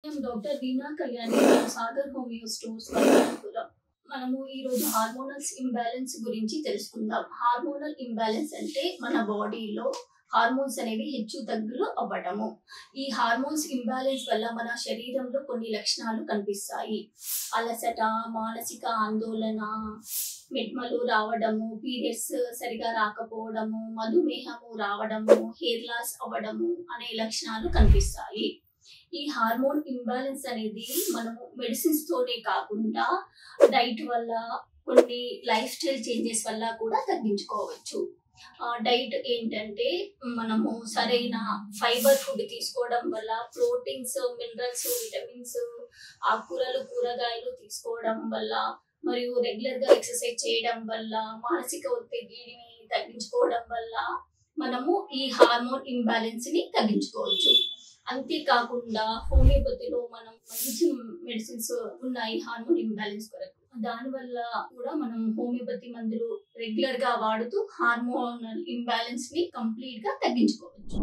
నేను doctor veena Kalyani from Sagar homeo stores Kalyanapuram. మనము ఈ రోజు హార్మోనల్స్ ఇంబ్యాలెన్స్ గురించి తెలుసుకుందాం. హార్మోనల్ ఇంబ్యాలెన్స్ అంటే మన బాడీలో హార్మోన్స్ అనేవి హెచ్చు తగ్గులు అవ్వడము. ఈ హార్మోన్స్ ఇంబ్యాలెన్స్ వల్ల మన శరీరంలో కొన్ని లక్షణాలు కనిపిస్తాయి. అలసట, మానసిక ఆందోళన, మెట్మలు రావడము, పీరియడ్స్ సరిగా రాకపోవడము, మధుమేహము రావడము, హెయిర్ లాస్ అవ్వడము అనే లక్షణాలు కనిపిస్తాయి. ఈ హార్మోన్ ఇంబ్యాలెన్స్ అనేది మనము మెడిసిన్స్ తోనే కాకుండా డైట్ వల్ల, కొన్ని లైఫ్ స్టైల్ చేంజెస్ వల్ల కూడా తగ్గించుకోవచ్చు. డైట్ ఏంటంటే మనము సరైన ఫైబర్ ఫుడ్ తీసుకోవడం వల్ల, ప్రోటీన్స్, మినరల్స్, విటమిన్స్, ఆకుకూరలు, కూరగాయలు తీసుకోవడం వల్ల, మరియు రెగ్యులర్గా ఎక్సర్సైజ్ చేయడం వల్ల, మానసిక ఒత్తిడిని తగ్గించుకోవడం వల్ల మనము ఈ హార్మోన్ ఇంబ్యాలెన్స్ ని తగ్గించుకోవచ్చు. అంతేకాకుండా హోమియోపతిలో మనం మంచి మెడిసిన్స్ ఉన్నాయి హార్మోన్ ఇంబ్యాలెన్స్ కొరకు. దానివల్ల కూడా మనం హోమియోపతి మందులు రెగ్యులర్ గా వాడుతూ హార్మోనల్ ఇంబ్యాలెన్స్ ని కంప్లీట్ గా తగ్గించుకోవచ్చు.